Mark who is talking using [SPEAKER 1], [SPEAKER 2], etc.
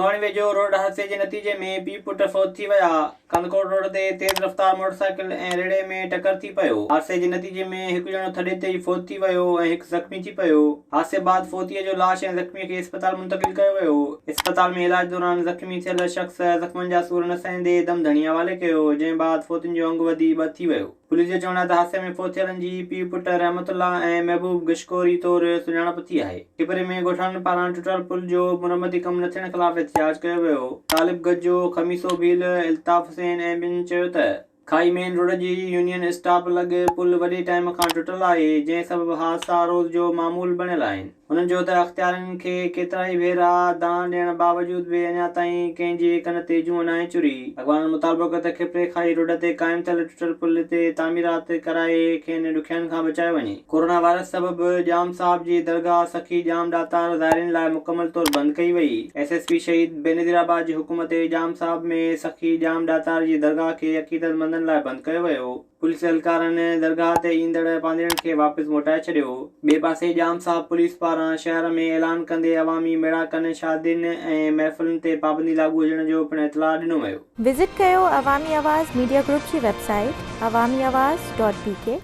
[SPEAKER 1] तंगवाणी वेझो रोड हादसे जे नतीजे में पीउ पुट फौत थी विया। कंदकोट रोड ते तेज़ रफ़्तार मोटरसाइकिल ऐं रेड़े में टकर थी पियो। हादसे जे नतीजे में हिकु ॼणो थॾे ते ई फौत थी वियो ऐं हिकु ज़ख़्मी थी पियो। हादसे बाद फौतीअ जो लाश ऐं ज़ख़्मीअ खे इस्पताल मुंतक़िल कयो वियो। इस्पताल में इलाज दौरान ज़ख़्मी थियल शख़्स ज़ख़्मनि जा सूर न सहंदे दम धणी हवाले कयो, जंहिं बाद फौतियुनि जो अंगु वधी ॿ थी वियो। पुलिस जो चवणु आहे त हादसे में फौत थियलनि जी पीउ पुट रहमतुल्ला ऐं महबूब गशकोरी तौरु सुञाणप थी आहे। किपरे में ॻोठाणनि पारां टुटल पुल जो मुरमती कमु न थियण ख़िलाफ़ एहतिजाज कयो वियो। साहिब गजो खमीसो भील इल्ताफ़ हुसैन ऐं ॿिनि चयो त खाई मेन रोड जी यूनियन स्टॉप लॻ पुल वॾे टाइम खां टुटल आहे, जंहिं सबबु हादसा रोज़ जो मामूल बणियल आहिनि। हुननि जो त अख़्तियारनि खे केतिरा ई भेरा दान ॾियण बावजूद बि अञा ताईं कंहिंजे कन ते जूं नाहे चुरी। अॻवाननि मुतालबो कयो त खिपरे खाई रोड ते क़ाइमु थियल टुटल पुल ते तामीरात कराए खेनि ॾुखियाईनि खां बचायो वञे। कोरोना वायरस सबबु जाम साहब जी दरगाह सखी जाम दातार ज़ाइरीन लाइ मुकमल तौरु बंदि कई वई। SSP शहीद बेनज़ीराबाद जी हुकूमत जाम साहब में सखी जाम दातार जी दरगाह खे अक़ीदतमंदनि लाइ बंदि कयो वियो। पुलिस एहलकारनि दरगाह ते ईंदड़ पांधेरनि खे वापसि मोटाए छॾियो। ॿिए पासे जाम साहब पुलिस पारां शहर में ऐलान कंदे अवामी मेड़ाकनि शादियुनि ऐं महफ़िलुनि ते पाबंदी लागू हुजण जो पिणु इतलाह ॾिनो वियो।
[SPEAKER 2] विज़िट कयो अवामी आवाज़ मीडिया ग्रुप जी वेबसाइट awamiawaz.pk